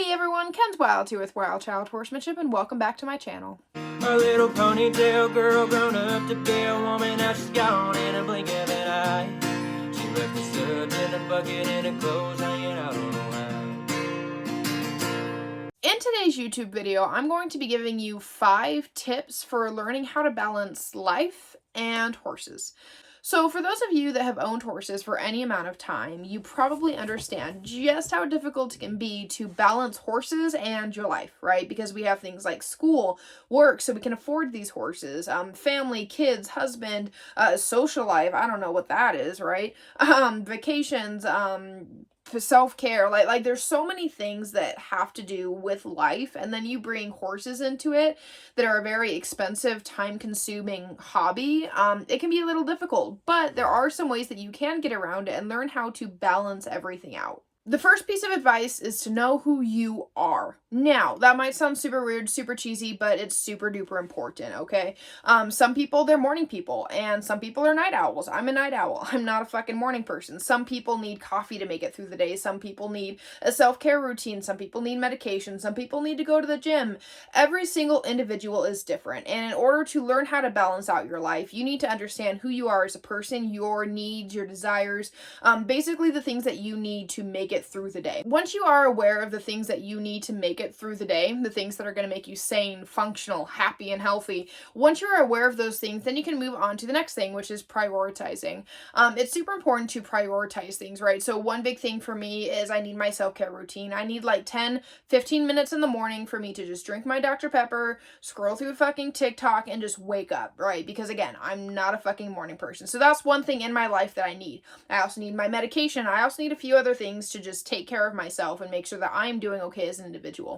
Hey everyone, Ken's Wild here with Wild Child Horsemanship, and welcome back to my channel. A little ponytail girl grown up to be a woman, now she's gone in a blink of an eye. She left the suds in a bucket and her clothes hanging out on the line. In today's YouTube video, I'm going to be giving you 5 tips for learning how to balance life and horses. So for those of you that have owned horses for any amount of time, you probably understand just how difficult it can be to balance horses and your life, right? Because we have things like school, work, so we can afford these horses, family, kids, husband, social life, I don't know what that is, right? Vacations, for self-care, like there's so many things that have to do with life, and then you bring horses into it that are a very expensive, time-consuming hobby. It can be a little difficult, but there are some ways that you can get around it and learn how to balance everything out. The first piece of advice is to know who you are. Now, that might sound super weird, super cheesy, but it's super duper important, okay? Some people, they're morning people, and some people are night owls. I'm a night owl. I'm not a fucking morning person. Some people need coffee to make it through the day. Some people need a self-care routine. Some people need medication. Some people need to go to the gym. Every single individual is different, and in order to learn how to balance out your life, you need to understand who you are as a person, your needs, your desires, basically the things that you need to make it through the day. Once you are aware of the things that you need to make it through the day, the things that are going to make you sane, functional, happy, and healthy, once you're aware of those things, then you can move on to the next thing, which is prioritizing. It's super important to prioritize things, right? So one big thing for me is I need my self-care routine. I need like 10-15 minutes in the morning for me to just drink my Dr. Pepper, scroll through fucking TikTok, and just wake up, right? Because again, I'm not a fucking morning person. So that's one thing in my life that I need. I also need my medication. I also need a few other things to just take care of myself and make sure that I'm doing okay as an individual.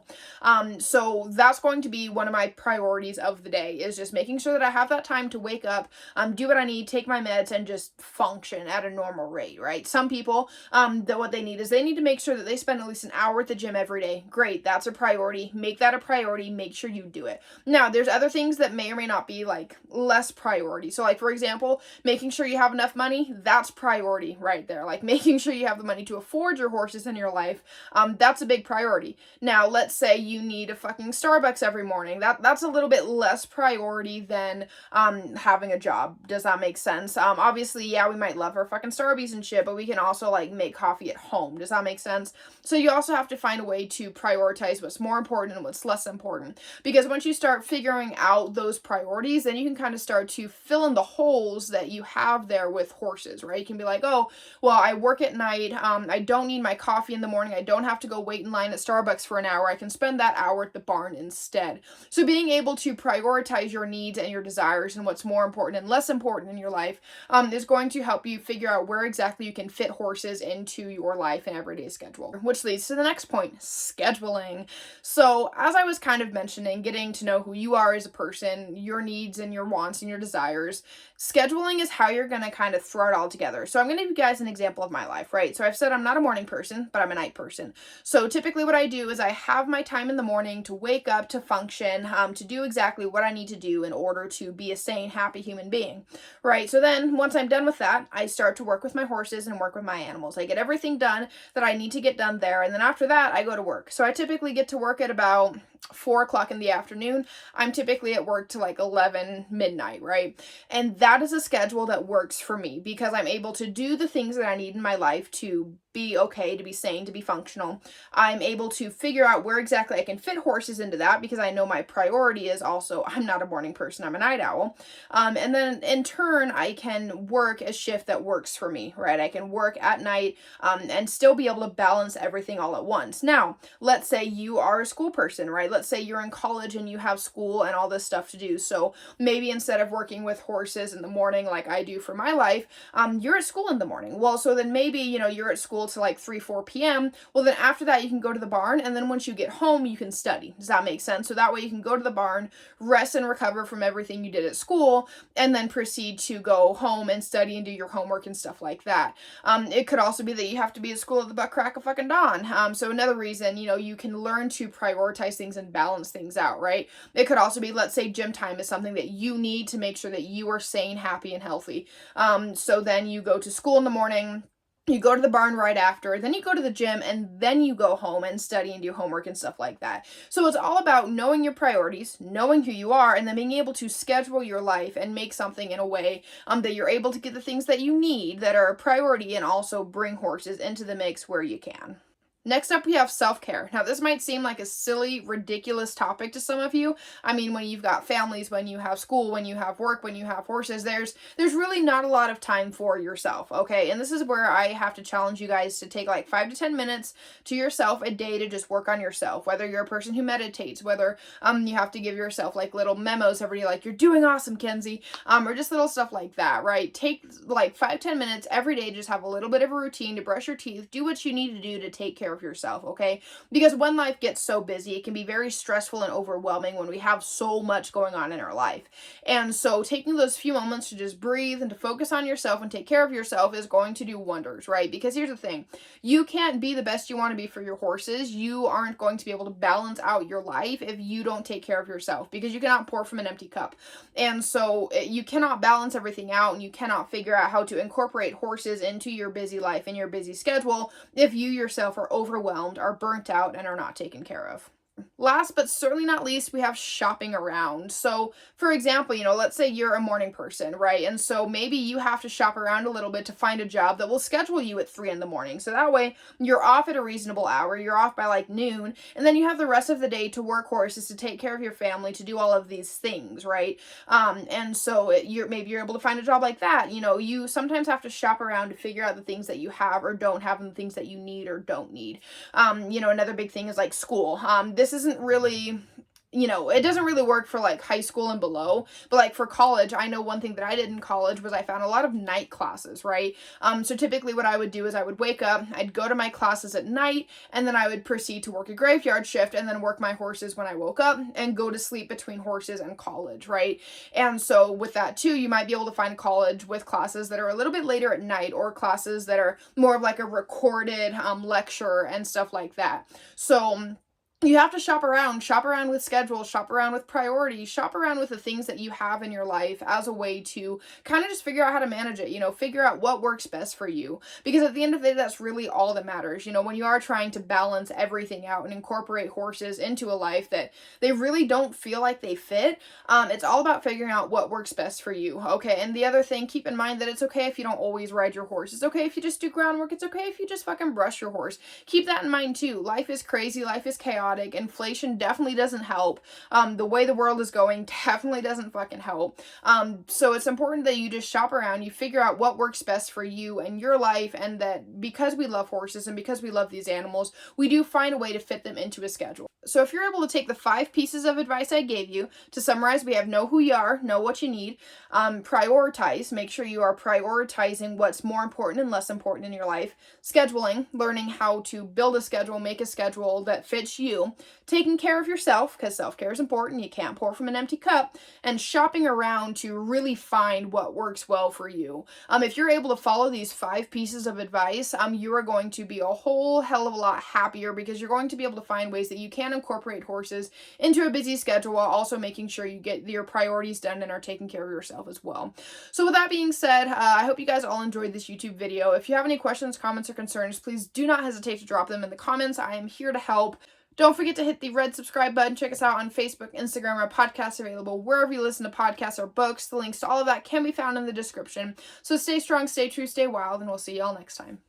So that's going to be one of my priorities of the day, is just making sure that I have that time to wake up, do what I need, take my meds, and just function at a normal rate, right? Some people, what they need is they need to make sure that they spend at least an hour at the gym every day. Great, that's a priority. Make that a priority. Make sure you do it. Now, there's other things that may or may not be like less priority. So like, for example, making sure you have enough money, that's priority right there. Like making sure you have the money to afford your horses in your life, that's a big priority. Now, let's say you need a fucking Starbucks every morning. That's a little bit less priority than having a job. Does that make sense? Obviously, yeah, we might love our fucking Starbucks and shit, but we can also like make coffee at home. Does that make sense? So you also have to find a way to prioritize what's more important and what's less important, because once you start figuring out those priorities, then you can kind of start to fill in the holes that you have there with horses, right? You can be like, oh, well, I work at night, I don't need my coffee in the morning, I don't have to go wait in line at Starbucks for an hour, I can spend that hour at the barn instead. So being able to prioritize your needs and your desires and what's more important and less important in your life is going to help you figure out where exactly you can fit horses into your life and everyday schedule. Which leads to the next point, scheduling. So as I was kind of mentioning, getting to know who you are as a person, your needs and your wants and your desires, scheduling is how you're going to kind of throw it all together. So I'm going to give you guys an example of my life, right? So I've said I'm not a morning person, but I'm a night person. So typically what I do is I have my time in the morning to wake up, to function, to do exactly what I need to do in order to be a sane, happy human being, right? So then once I'm done with that, I start to work with my horses and work with my animals. I get everything done that I need to get done there. And then after that, I go to work. So I typically get to work at about 4 o'clock in the afternoon. I'm typically at work to like 11 midnight, right? And that is a schedule that works for me because I'm able to do the things that I need in my life to be okay, to be sane, to be functional. I'm able to figure out where exactly I can fit horses into that because I know my priority is also, I'm not a morning person, I'm a night owl. And then in turn, I can work a shift that works for me, right? I can work at night and still be able to balance everything all at once. Now, let's say you are a school person, right? Let's say you're in college and you have school and all this stuff to do. So maybe instead of working with horses in the morning like I do for my life, you're at school in the morning. Well, so then maybe, you're at school to like 3-4 p.m. Well, then after that, you can go to the barn. And then once you get home, you can study. Does that make sense? So that way you can go to the barn, rest and recover from everything you did at school, and then proceed to go home and study and do your homework and stuff like that. It could also be that you have to be at school at the butt crack of fucking dawn. So another reason, you can learn to prioritize things and balance things out, right? It could also be, let's say gym time is something that you need to make sure that you are sane, happy, and healthy. So then you go to school in the morning, You go to the barn right after, then you go to the gym, and then you go home and study and do homework and stuff like that. So it's all about knowing your priorities, knowing who you are, and then being able to schedule your life and make something in a way that you're able to get the things that you need that are a priority, and also bring horses into the mix where you can. Next up, we have self-care. Now, this might seem like a silly, ridiculous topic to some of you. I mean, when you've got families, when you have school, when you have work, when you have horses, there's really not a lot of time for yourself, okay? And this is where I have to challenge you guys to take like 5 to 10 minutes to yourself a day to just work on yourself. Whether you're a person who meditates, whether you have to give yourself like little memos every day, like, "You're doing awesome, Kenzie," or just little stuff like that, right? Take like 5-10 minutes every day, just have a little bit of a routine to brush your teeth, do what you need to do to take care of yourself, okay? Because when life gets so busy, it can be very stressful and overwhelming when we have so much going on in our life. And so taking those few moments to just breathe and to focus on yourself and take care of yourself is going to do wonders, right? Because here's the thing, you can't be the best you want to be for your horses. You aren't going to be able to balance out your life if you don't take care of yourself, because you cannot pour from an empty cup. And so you cannot balance everything out, and you cannot figure out how to incorporate horses into your busy life and your busy schedule if you yourself are overwhelmed, are burnt out, and are not taken care of. Last but certainly not least, we have shopping around. So, for example, let's say you're a morning person, right? And so maybe you have to shop around a little bit to find a job that will schedule you at 3 in the morning. So that way you're off at a reasonable hour, you're off by like noon, and then you have the rest of the day to work horses, to take care of your family, to do all of these things, right? And so maybe you're able to find a job like that. You sometimes have to shop around to figure out the things that you have or don't have, and the things that you need or don't need. Another big thing is like school. This isn't really, it doesn't really work for like high school and below, but like for college, I know one thing that I did in college was I found a lot of night classes, right? So typically what I would do is I would wake up, I'd go to my classes at night, and then I would proceed to work a graveyard shift and then work my horses when I woke up and go to sleep between horses and college, right? And so with that too, you might be able to find college with classes that are a little bit later at night, or classes that are more of like a recorded lecture and stuff like that. So you have to shop around with schedules, shop around with priorities, shop around with the things that you have in your life as a way to kind of just figure out how to manage it, figure out what works best for you. Because at the end of the day, that's really all that matters. When you are trying to balance everything out and incorporate horses into a life that they really don't feel like they fit, it's all about figuring out what works best for you, okay? And the other thing, keep in mind that it's okay if you don't always ride your horse. It's okay if you just do groundwork. It's okay if you just fucking brush your horse. Keep that in mind too. Life is crazy. Life is chaotic. Inflation definitely doesn't help. The way the world is going definitely doesn't fucking help. So it's important that you just shop around, you figure out what works best for you and your life, and that because we love horses and because we love these animals, we do find a way to fit them into a schedule. So if you're able to take the 5 pieces of advice I gave you, to summarize, we have know who you are, know what you need, prioritize, make sure you are prioritizing what's more important and less important in your life, scheduling, learning how to build a schedule, make a schedule that fits you, taking care of yourself, because self-care is important, you can't pour from an empty cup, and shopping around to really find what works well for you. If you're able to follow these 5 pieces of advice, you are going to be a whole hell of a lot happier, because you're going to be able to find ways that you can incorporate horses into a busy schedule while also making sure you get your priorities done and are taking care of yourself as well. So with that being said, I hope you guys all enjoyed this YouTube video. If you have any questions, comments, or concerns, please do not hesitate to drop them in the comments. I am here to help. Don't forget to hit the red subscribe button. Check us out on Facebook, Instagram. Our podcasts are available wherever you listen to podcasts or books. The links to all of that can be found in the description. So stay strong, stay true, stay wild, and we'll see y'all next time.